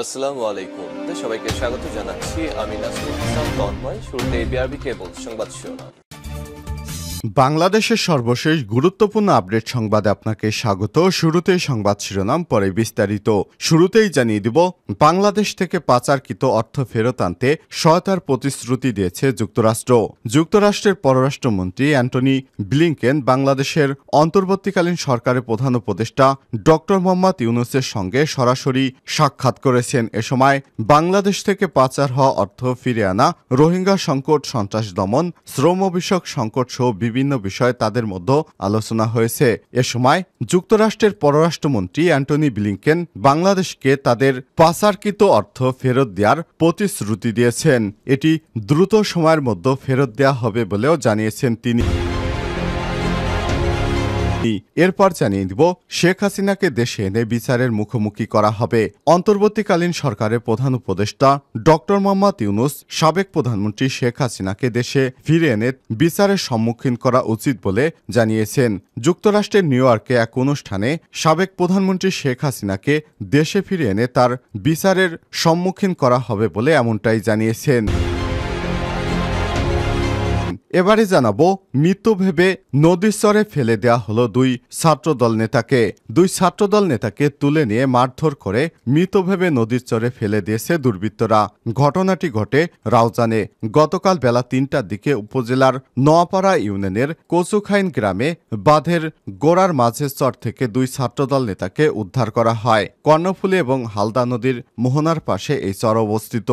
আসসালামু আলাইকুম। সবাইকে স্বাগত জানাচ্ছি। আমি নাসরুল ইসলাম তন্ময়। শুরুতে বিআরবি কেবল সংবাদ শিরোনাম। বাংলাদেশের সর্বশেষ গুরুত্বপূর্ণ আপডেট সংবাদে আপনাকে স্বাগত। শুরুতেই সংবাদ শিরোনাম, পরে বিস্তারিত। শুরুতেই জানিয়ে দিব, বাংলাদেশ থেকে পাচারকৃত অর্থ ফেরত আনতে সহায়তার প্রতিশ্রুতি দিয়েছে যুক্তরাষ্ট্র। যুক্তরাষ্ট্রের পররাষ্ট্রমন্ত্রী অ্যান্টনি ব্লিংকেন বাংলাদেশের অন্তর্বর্তীকালীন সরকারের প্রধান উপদেষ্টা ডক্টর মোহাম্মদ ইউনূসের সঙ্গে সরাসরি সাক্ষাৎ করেছেন। এ সময় বাংলাদেশ থেকে পাচার হওয়া অর্থ ফিরে আনা, রোহিঙ্গা সংকট, সন্ত্রাস দমন, শ্রম বিষয়ক সংকট সহ বিভিন্ন বিষয়ে তাদের মধ্যে আলোচনা হয়েছে। এ সময় যুক্তরাষ্ট্রের পররাষ্ট্রমন্ত্রী অ্যান্টনি ব্লিংকেন বাংলাদেশকে তাদের পাচারকৃত অর্থ ফেরত দেওয়ার প্রতিশ্রুতি দিয়েছেন। এটি দ্রুত সময়ের মধ্যে ফেরত দেওয়া হবে বলেও জানিয়েছেন তিনি। এরপর জানিয়ে দিব, শেখ হাসিনাকে দেশে এনে বিচারের মুখোমুখি করা হবে। অন্তর্বর্তীকালীন সরকারের প্রধান উপদেষ্টা ডক্টর মোহাম্মদ ইউনূস সাবেক প্রধানমন্ত্রী শেখ হাসিনাকে দেশে ফিরে এনে বিচারের সম্মুখীন করা উচিত বলে জানিয়েছেন। যুক্তরাষ্ট্রের নিউ ইয়র্কে এক অনুষ্ঠানে সাবেক প্রধানমন্ত্রী শেখ হাসিনাকে দেশে ফিরে এনে তার বিচারের সম্মুখীন করা হবে বলে এমনটাই জানিয়েছেন। এবারে জানাবো, মৃত্যু ভেবে নদীর চরে ফেলে দেওয়া হলো দুই ছাত্রদল নেতাকে। দুই ছাত্রদল নেতাকে তুলে নিয়ে মারধর করে মৃত ভেবে নদীর চরে ফেলে দিয়েছে দুর্বৃত্তরা। ঘটনাটি ঘটে রাউজানে। গতকাল বেলা ৩টার দিকে উপজেলার নোয়াপাড়া ইউনিয়নের কচুখাইন গ্রামে বাঁধের গোড়ার মাঝের চর থেকে দুই ছাত্রদল নেতাকে উদ্ধার করা হয়। কর্ণফুলী এবং হালদা নদীর মোহনার পাশে এই চর অবস্থিত।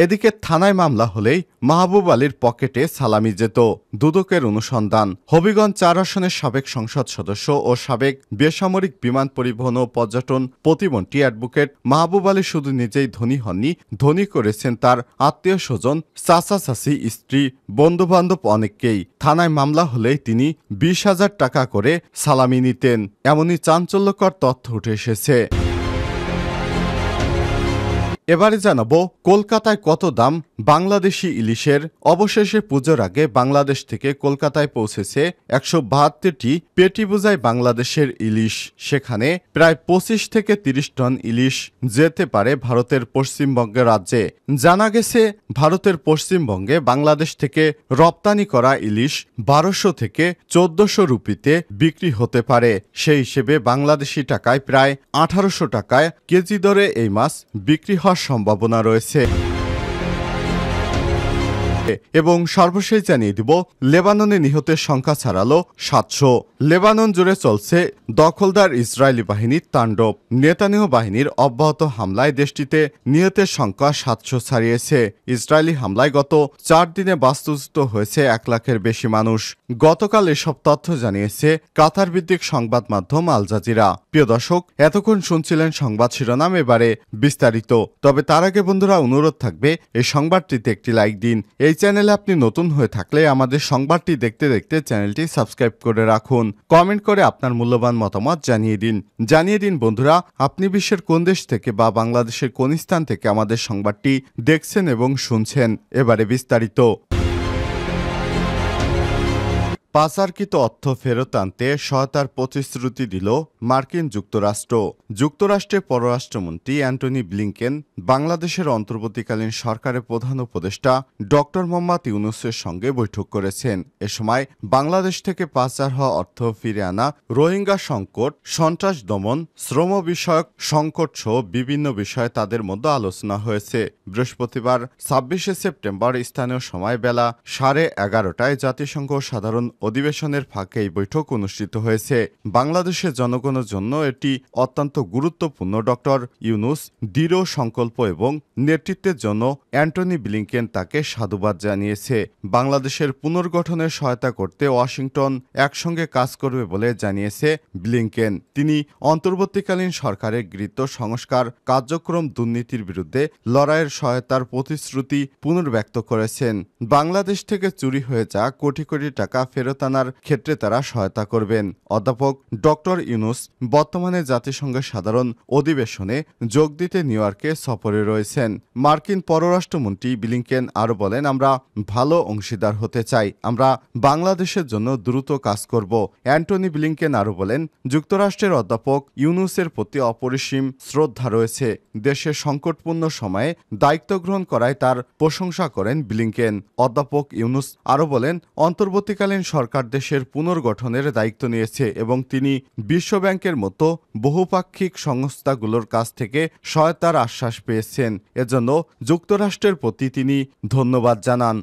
এদিকে থানায় মামলা হলেই মাহবুব আলীর পকেটে সালামি যেত। দুদকের অনুসন্ধান। হবিগঞ্জ ৪ আসনের সাবেক সংসদ সদস্য ও সাবেক বেসামরিক বিমান পরিবহন ও পর্যটন প্রতিমন্ত্রী অ্যাডভোকেট মাহবুব আলী শুধু নিজেই ধনী হননি, ধনী করেছেন তার আত্মীয় স্বজন, চাচা চাচি, স্ত্রী, বন্ধুবান্ধব অনেককেই। থানায় মামলা হলেই তিনি ২০,০০০ টাকা করে সালামি নিতেন, এমনই চাঞ্চল্যকর তথ্য উঠে এসেছে। এবারে জানাবো, কলকাতায় কত দাম বাংলাদেশি ইলিশের। অবশেষে পুজোর আগে বাংলাদেশ থেকে কলকাতায় পৌঁছেছে ১৭২টি পেটি বোঝাই বাংলাদেশের ইলিশ। সেখানে প্রায় ২৫ থেকে ৩০ টন ইলিশ যেতে পারে ভারতের পশ্চিমবঙ্গ রাজ্যে। জানা গেছে, ভারতের পশ্চিমবঙ্গে বাংলাদেশ থেকে রপ্তানি করা ইলিশ ১২০০ থেকে ১৪০০ রুপিতে বিক্রি হতে পারে। সেই হিসেবে বাংলাদেশি টাকায় প্রায় ১৮০০ টাকায় কেজি দরে এই মাছ বিক্রি হওয়ার সম্ভাবনা রয়েছে। এবং সর্বশেষ জানিয়ে দিব, লেবাননে নিহতের সংখ্যা ছাড়ালো ৭০০। লেবানন জুড়ে চলছে দখলদার ইসরায়েলি বাহিনীর তাণ্ডব। নেতানিয়াহু বাহিনীর অব্যাহত হামলায় দেশটিতে নিহতের সংখ্যা ৭০০ ছাড়িয়েছে। ইসরায়েলি হামলায় গত ৪ দিনে বাস্তুচ্যুত হয়েছে ১ লাখের বেশি মানুষ। গতকাল এসব তথ্য জানিয়েছে কাতার ভিত্তিক সংবাদ মাধ্যম আল জাজিরা। প্রিয় দর্শক, এতক্ষণ শুনছিলেন সংবাদ শিরোনাম, এবারে বিস্তারিত। তবে তার আগে বন্ধুরা, অনুরোধ থাকবে এই সংবাদটিতে একটি লাইক দিন। এই চ্যানেলে আপনি নতুন হয়ে থাকলে আমাদের সংবাদটি দেখতে দেখতে চ্যানেলটি সাবস্ক্রাইব করে রাখুন। কমেন্ট করে আপনার মূল্যবান মতামত জানিয়ে দিন বন্ধুরা, আপনি বিশ্বের কোন দেশ থেকে বা বাংলাদেশের কোন স্থান থেকে আমাদের সংবাদটি দেখছেন এবং শুনছেন। এবারে বিস্তারিত। পাচারকৃত অর্থ ফেরত আনতে সহায়তার প্রতিশ্রুতি দিল মার্কিন যুক্তরাষ্ট্র। যুক্তরাষ্ট্রের পররাষ্ট্রমন্ত্রী অ্যান্টনি ব্লিংকেন বাংলাদেশের অন্তর্বর্তীকালীন সরকারের প্রধান উপদেষ্টা ডক্টর মোহাম্মদ ইউনূসের সঙ্গে বৈঠক করেছেন। এ সময় বাংলাদেশ থেকে পাচার হওয়া অর্থ ফিরে আনা, রোহিঙ্গা সংকট, সন্ত্রাস দমন, শ্রম বিষয়ক সংকট সহ বিভিন্ন বিষয়ে তাদের মধ্যে আলোচনা হয়েছে। বৃহস্পতিবার ২৬শে সেপ্টেম্বর স্থানীয় সময় বেলা 11:30টায় জাতিসংঘ সাধারণ অধিবেশনের ফাঁকে এই বৈঠক অনুষ্ঠিত হয়েছে। বাংলাদেশের জনগণের জন্য এটি অত্যন্ত গুরুত্বপূর্ণ। ডক্টর ইউনূস দৃঢ় সংকল্প এবং নেতৃত্বের জন্য অ্যান্টনি ব্লিংকেন তাকে সাধুবাদ জানিয়েছে। বাংলাদেশের পুনর্গঠনের সহায়তা করতে ওয়াশিংটন একসঙ্গে কাজ করবে বলে জানিয়েছে ব্লিংকেন। তিনি অন্তর্বর্তীকালীন সরকারের গৃহীত সংস্কার কার্যক্রম, দুর্নীতির বিরুদ্ধে লড়াইয়ের সহায়তার প্রতিশ্রুতি পুনর্ব্যক্ত করেছেন। বাংলাদেশ থেকে চুরি হয়ে যাওয়া কোটি কোটি টাকা ফেরত ফেরত আনার ক্ষেত্রে তারা সহায়তা করবেন। অধ্যাপক ডক্টর ইউনূস বর্তমানে জাতিসংঘের সাধারণ অধিবেশনে যোগ দিতে নিউ ইয়র্কে সফরে রয়েছেন। মার্কিন পররাষ্ট্রমন্ত্রী ব্লিংকেন আরও বলেন, আমরা ভালো অংশীদার হতে চাই, আমরা বাংলাদেশের জন্য দ্রুত কাজ করব। অ্যান্টনি ব্লিংকেন আরও বলেন, যুক্তরাষ্ট্রের অধ্যাপক ইউনূসের প্রতি অপরিসীম শ্রদ্ধা রয়েছে। দেশের সংকটপূর্ণ সময়ে দায়িত্ব গ্রহণ করায় তার প্রশংসা করেন ব্লিংকেন। অধ্যাপক ইউনূস আরও বলেন, অন্তর্বর্তীকালীন সরকার দেশের পুনর্গঠনের দায়িত্ব নিয়েছে এবং তিনি বিশ্বব্যাংকের মতো বহুপাক্ষিক সংস্থাগুলোর কাছ থেকে সহায়তার আশ্বাস পেয়েছেন। এজন্য যুক্তরাষ্ট্রের প্রতি তিনি ধন্যবাদ জানান।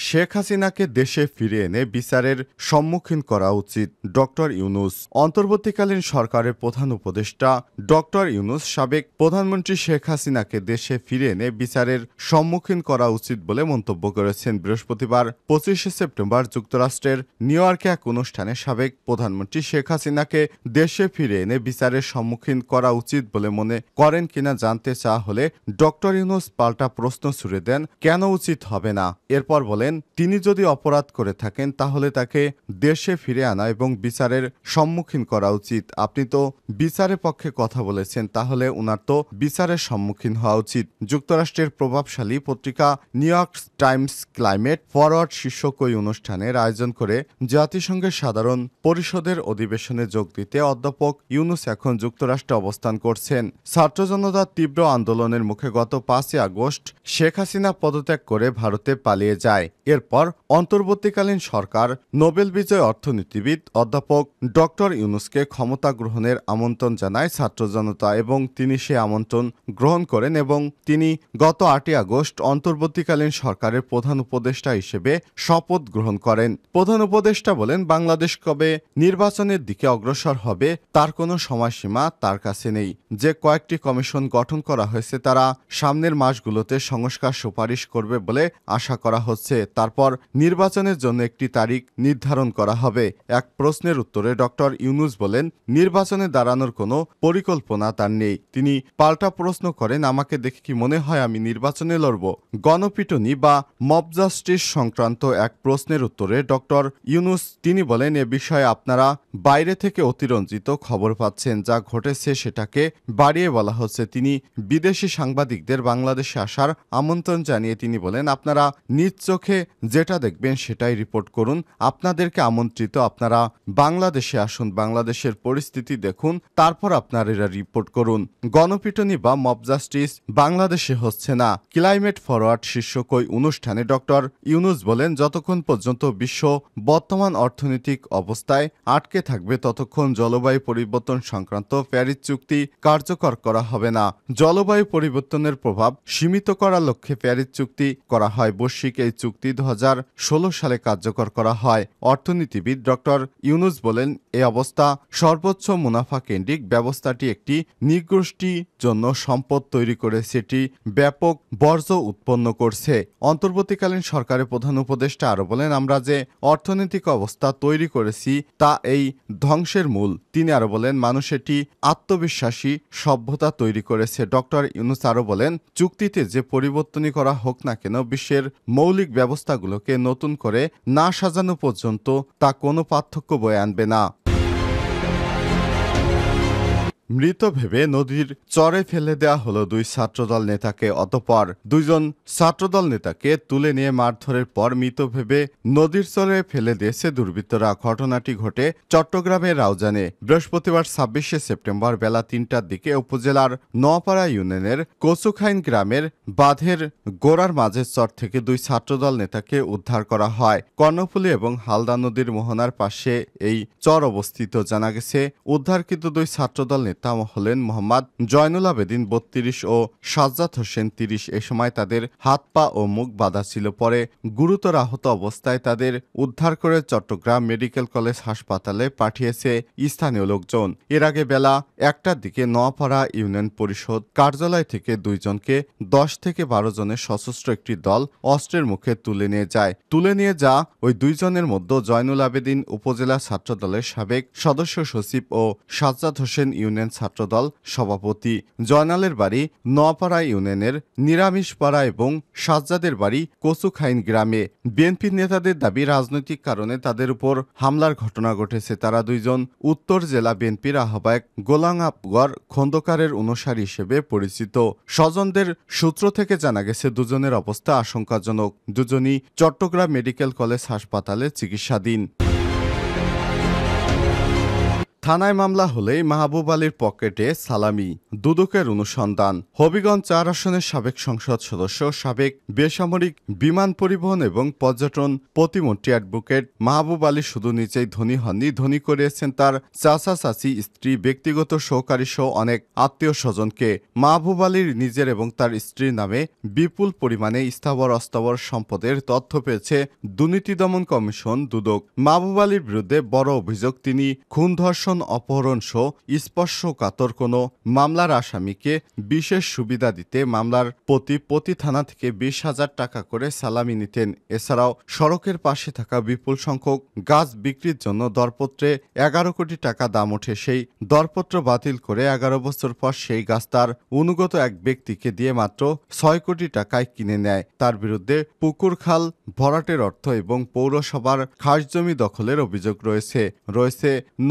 শেখ হাসিনাকে দেশে ফিরে এনে বিচারের সম্মুখীন করা উচিত ডক্টর ইউনূস। অন্তর্বর্তীকালীন সরকারের প্রধান উপদেষ্টা ডক্টর ইউনূস সাবেক প্রধানমন্ত্রী শেখ হাসিনাকে দেশে ফিরে এনে বিচারের সম্মুখীন করা উচিত বলে মন্তব্য করেছেন। বৃহস্পতিবার 25শে সেপ্টেম্বর যুক্তরাষ্ট্রের নিউ ইয়র্কে এক অনুষ্ঠানে সাবেক প্রধানমন্ত্রী শেখ হাসিনাকে দেশে ফিরে এনে বিচারের সম্মুখীন করা উচিত বলে মনে করেন কিনা জানতে চাওয়া হলে ডক্টর ইউনূস পাল্টা প্রশ্ন ছুড়ে দেন, কেন উচিত হবে না? এরপর বলেন, তিনি যদি অপরাধ করে থাকেন তাহলে তাকে দেশে ফিরে আনা এবং বিচারের সম্মুখীন করা উচিত। আপনি তো বিচারের পক্ষে কথা বলেছেন, তাহলে উনার তো বিচারের সম্মুখীন হওয়া উচিত। যুক্তরাষ্ট্রের প্রভাবশালী পত্রিকা new York Times climate forward শীর্ষক ওই অনুষ্ঠানের আয়োজন করে জাতিসংঘের সাধারণ পরিষদের অধিবেশনে যোগ দিতে অধ্যাপক ইউনূস এখন যুক্তরাষ্ট্রে অবস্থান করছেন। ছাত্র জনতার তীব্র আন্দোলনের মুখে গত 5ই আগস্ট শেখ হাসিনা পদত্যাগ করে ভারতে পালিয়ে যায়। এরপর অন্তর্বর্তীকালীন সরকার নোবেল বিজয়ী অর্থনীতিবিদ অধ্যাপক ডক্টর ইউনূসকে ক্ষমতা গ্রহণের আমন্ত্রণ জানায় ছাত্র জনতা এবং তিনি সে আমন্ত্রণ গ্রহণ করেন এবং তিনি গত 8ই আগস্ট অন্তর্বর্তীকালীন সরকারের প্রধান উপদেষ্টা হিসেবে শপথ গ্রহণ করেন। প্রধান উপদেষ্টা বলেন, বাংলাদেশ কবে নির্বাচনের দিকে অগ্রসর হবে তার কোনো সময়সীমা তার কাছে নেই। যে কয়েকটি কমিশন গঠন করা হয়েছে তারা সামনের মাসগুলোতে সংস্কার সুপারিশ করবে বলে আশা করা হচ্ছে। তারপর নির্বাচনের জন্য একটি তারিখ নির্ধারণ করা হবে। এক প্রশ্নের উত্তরে ডক্টর ইউনূস বলেন, নির্বাচনে দাঁড়ানোর কোনো পরিকল্পনা তার নেই। তিনি পাল্টা প্রশ্ন করেন, আমাকে দেখে কি মনে হয় আমি নির্বাচনে লড়ব? গণপিটুনি বা মব জাস্টিস সংক্রান্ত এক প্রশ্নের উত্তরে ডক্টর ইউনূস তিনি বলেন, এ বিষয়ে আপনারা বাইরে থেকে অতিরঞ্জিত খবর পাচ্ছেন, যা ঘটেছে সেটাকে বাড়িয়ে বলা হচ্ছে। তিনি বিদেশি সাংবাদিকদের বাংলাদেশে আসার আমন্ত্রণ জানিয়ে তিনি বলেন, আপনারা নিজ চোখে যেটা দেখবেন সেটাই রিপোর্ট করুন। আপনাদেরকে আমন্ত্রিত, আপনারা বাংলাদেশে আসুন, বাংলাদেশের পরিস্থিতি দেখুন, তারপর আপনারা রিপোর্ট করুন। গণপিটুনি বা মব জাস্টিস বাংলাদেশে হচ্ছে না। ক্লাইমেট ফরওয়ার্ড শীর্ষক ওই অনুষ্ঠানে ডক্টর ইউনূস বলেন, যতক্ষণ পর্যন্ত বিশ্ব বর্তমান অর্থনৈতিক অবস্থায় আটকে থাকবে ততক্ষণ জলবায়ু পরিবর্তন সংক্রান্ত প্যারিস চুক্তি কার্যকর করা হবে না। জলবায়ু পরিবর্তনের প্রভাব সীমিত করার লক্ষ্যে প্যারিস চুক্তি করা হয়। বৈশ্বিক এই চুক্তি 2016 সালে কার্যকর করা হয়। অর্থনীতিবিদ ডক্টর ইউনূস বলেন, এই অবস্থা সর্বোচ্চ মুনাফা কেন্দ্রিক ব্যবস্থাটি একটি নিগোষ্ঠীর জন্য সম্পদ তৈরি করে সেটি ব্যাপক বর্জ্য উৎপন্ন করছে। অন্তর্বর্তীকালীন সরকারের প্রধান উপদেষ্টা আরও বলেন, আমরা যে অর্থনৈতিক অবস্থা তৈরি করেছি তা এই ধ্বংসের মূল। তিনি আরও বলেন, মানুষ এটি আত্মবিশ্বাসী সভ্যতা তৈরি করেছে। ডক্টর ইউনূস আরও বলেন, চুক্তিতে যে পরিবর্তনই করা হোক না কেন বিশ্বের মৌলিক ব্যবস্থাগুলোকে নতুন করে না সাজানো পর্যন্ত তা কোনো পার্থক্য বয়ে আনবে না। মৃত ভেবে নদীর চরে ফেলে দেওয়া হলো 2 ছাত্রদল নেতাকে। অতঃপর 2জন ছাত্রদল নেতাকে তুলে নিয়ে মারধরের পর মৃত ভেবে নদীর চরে ফেলে দিয়েছে দুর্বৃত্তরা। ঘটনাটি ঘটে চট্টগ্রামের রাউজানে বৃহস্পতিবার 26শে সেপ্টেম্বর বেলা 3টার দিকে উপজেলার নোয়াপাড়া ইউনিয়নের কচুখাইন গ্রামের বাঁধের গোড়ার মাঝের চর থেকে 2 ছাত্রদল নেতাকে উদ্ধার করা হয়। কর্ণফুলী এবং হালদা নদীর মোহনার পাশে এই চর অবস্থিত। জানা গেছে উদ্ধারকৃত 2 ছাত্রদল নেতা হলেন মোহাম্মদ জয়নুল আবেদিন 32 ও সাজ্জাদ হোসেন 30। এ সময় তাদের হাত পা ও মুখ বাঁধা ছিল। পরে গুরুতর আহত অবস্থায় তাদের উদ্ধার করে চট্টগ্রাম মেডিকেল কলেজ হাসপাতালে পাঠিয়েছে স্থানীয় লোকজন। এর আগে বেলা 1টার দিকে নোয়াপাড়া ইউনিয়ন পরিষদ কার্যালয় থেকে 2 জনকে 10 থেকে 12 জনের সশস্ত্র একটি দল অস্ত্রের মুখে তুলে নিয়ে যায়। তুলে নিয়ে যা ওই 2 জনের মধ্যে জয়নুল আবেদিন উপজেলা ছাত্রদলের সাবেক সদস্য সচিব ও সাজ্জাদ হোসেন ইউনিয়ন ইউনিয়ন ছাত্রদল সভাপতি। জয়নালের বাড়ি নোয়াপাড়া ইউনিয়নের নিরামিষপাড়া এবং সাজ্জাদের বাড়ি কচুখাইন গ্রামে। বিএনপি নেতাদের দাবি, রাজনৈতিক কারণে তাদের উপর হামলার ঘটনা ঘটেছে। তারা দুইজন উত্তর জেলা বিএনপির আহ্বায়ক গোলাম আকবর খন্দকারের অনুসারী হিসেবে পরিচিত। স্বজনদের সূত্র থেকে জানা গেছে দুজনের অবস্থা আশঙ্কাজনক। দুজনই চট্টগ্রাম মেডিকেল কলেজ হাসপাতালে চিকিৎসাধীন। থানায় মামলা হলেই মাহবুব আলীর পকেটে সালামি, দুদকের অনুসন্ধান। হবিগঞ্জ ৪ আসনের সাবেক সংসদ সদস্য, সাবেক বেসামরিক বিমান পরিবহন এবং পর্যটন প্রতিমন্ত্রী অ্যাডভোকেট মাহবুব আলী শুধু নিজেই ধনী হননি, ধনী করিয়েছেন তার চাচা চাচি, স্ত্রী, ব্যক্তিগত সহকারী সহ অনেক আত্মীয় স্বজনকে। মাহবুব আলীর নিজের এবং তার স্ত্রীর নামে বিপুল পরিমাণে স্থাবর অস্থাবর সম্পদের তথ্য পেয়েছে দুর্নীতি দমন কমিশন দুদক। মাহবুব আলীর বিরুদ্ধে বড় অভিযোগ, তিনি খুন, ধর্ষণ, অপহরণ সহ স্পর্শকাতর কোনো মামলার আসামিকে বিশেষ সুবিধা দিতে মামলার প্রতি থানা থেকে 20,000 টাকা করে সালামি নিতেন। এছাড়াও সড়কের পাশে থাকা বিপুল সংখ্যক গাছ বিক্রির জন্য দরপত্রে 11 কোটি টাকা দাম ওঠে। সেই দরপত্র বাতিল করে 11 বছর পর সেই গাছ তার অনুগত এক ব্যক্তিকে দিয়ে মাত্র 6 কোটি টাকায় কিনে নেয়। তার বিরুদ্ধে পুকুর খাল ভরাটের অর্থ এবং পৌরসভার খাসজমি দখলের অভিযোগ রয়েছে।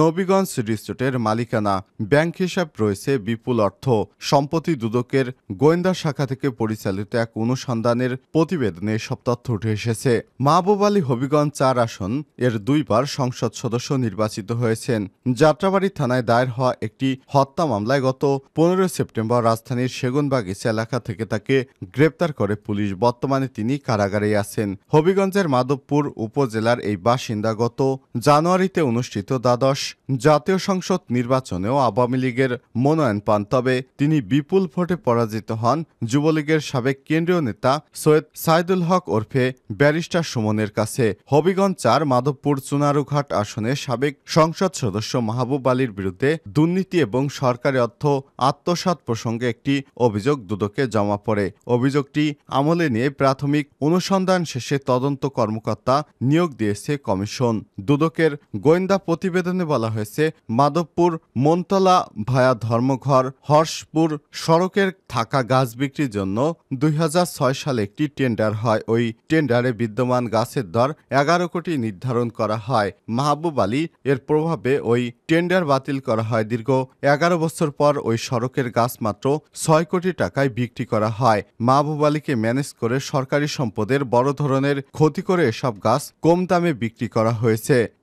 নবীগঞ্জ রিসোর্টের মালিকানা, ব্যাংক হিসাব রয়েছে বিপুল অর্থ। সম্প্রতি দুদকের গোয়েন্দা শাখা থেকে পরিচালিত এক অনুসন্ধানের প্রতিবেদনে সব তথ্য উঠে এসেছে। মাহবুব আলী হবিগঞ্জ ৪ আসন এর 2 বার সংসদ সদস্য নির্বাচিত হয়েছেন। যাত্রাবাড়ি থানায় দায়ের হওয়া একটি হত্যা মামলায় গত 15 সেপ্টেম্বর রাজধানীর সেগুনবাগিচা এলাকা থেকে তাকে গ্রেপ্তার করে পুলিশ। বর্তমানে তিনি কারাগারে আছেন। হবিগঞ্জের মাধবপুর উপজেলার এই বাসিন্দা গত জানুয়ারিতে অনুষ্ঠিত দ্বাদশ জাতীয় সংসদ নির্বাচনেও আওয়ামী লীগের মনোনয়ন পান। তবে তিনি বিপুল ভোটে পরাজিত হন যুবলীগের সাবেক কেন্দ্রীয় নেতা সৈয়দ সাইদুল হক ওরফে ব্যারিস্টার সুমনের কাছে। হবিগঞ্জ ৪ মাধবপুর চুনারুঘাট আসনে সাবেক সংসদ সদস্য মাহবুব আলীর বিরুদ্ধে দুর্নীতি এবং সরকারি অর্থ আত্মসাৎ প্রসঙ্গে একটি অভিযোগ দুদকে জমা পড়ে। অভিযোগটি আমলে নিয়ে প্রাথমিক অনুসন্ধান শেষে তদন্ত কর্মকর্তা নিয়োগ দিয়েছে কমিশন। দুদকের গোয়েন্দা প্রতিবেদনে বলা হয়েছে, মাধবপুর মনতলা ভায়া ধর্মঘর হর্ষপুর সড়কের থাকা গাছ বিক্রির জন্য 2006 সালে একটি টেন্ডার হয়। ওই টেন্ডারে বিদ্যমান গাছের দর 11 কোটি নির্ধারণ করা হয়। মাহবুব আলী এর প্রভাবে ওই টেন্ডার বাতিল করা হয়। দীর্ঘ 11 বছর পর ওই সড়কের গাছ মাত্র 6 কোটি টাকায় বিক্রি করা হয়। মাহবুব আলীকে ম্যানেজ করে সরকারি সম্পদের বড় ধরনের ক্ষতি করে এসব গাছ কম দামে বিক্রি করা হয়েছে।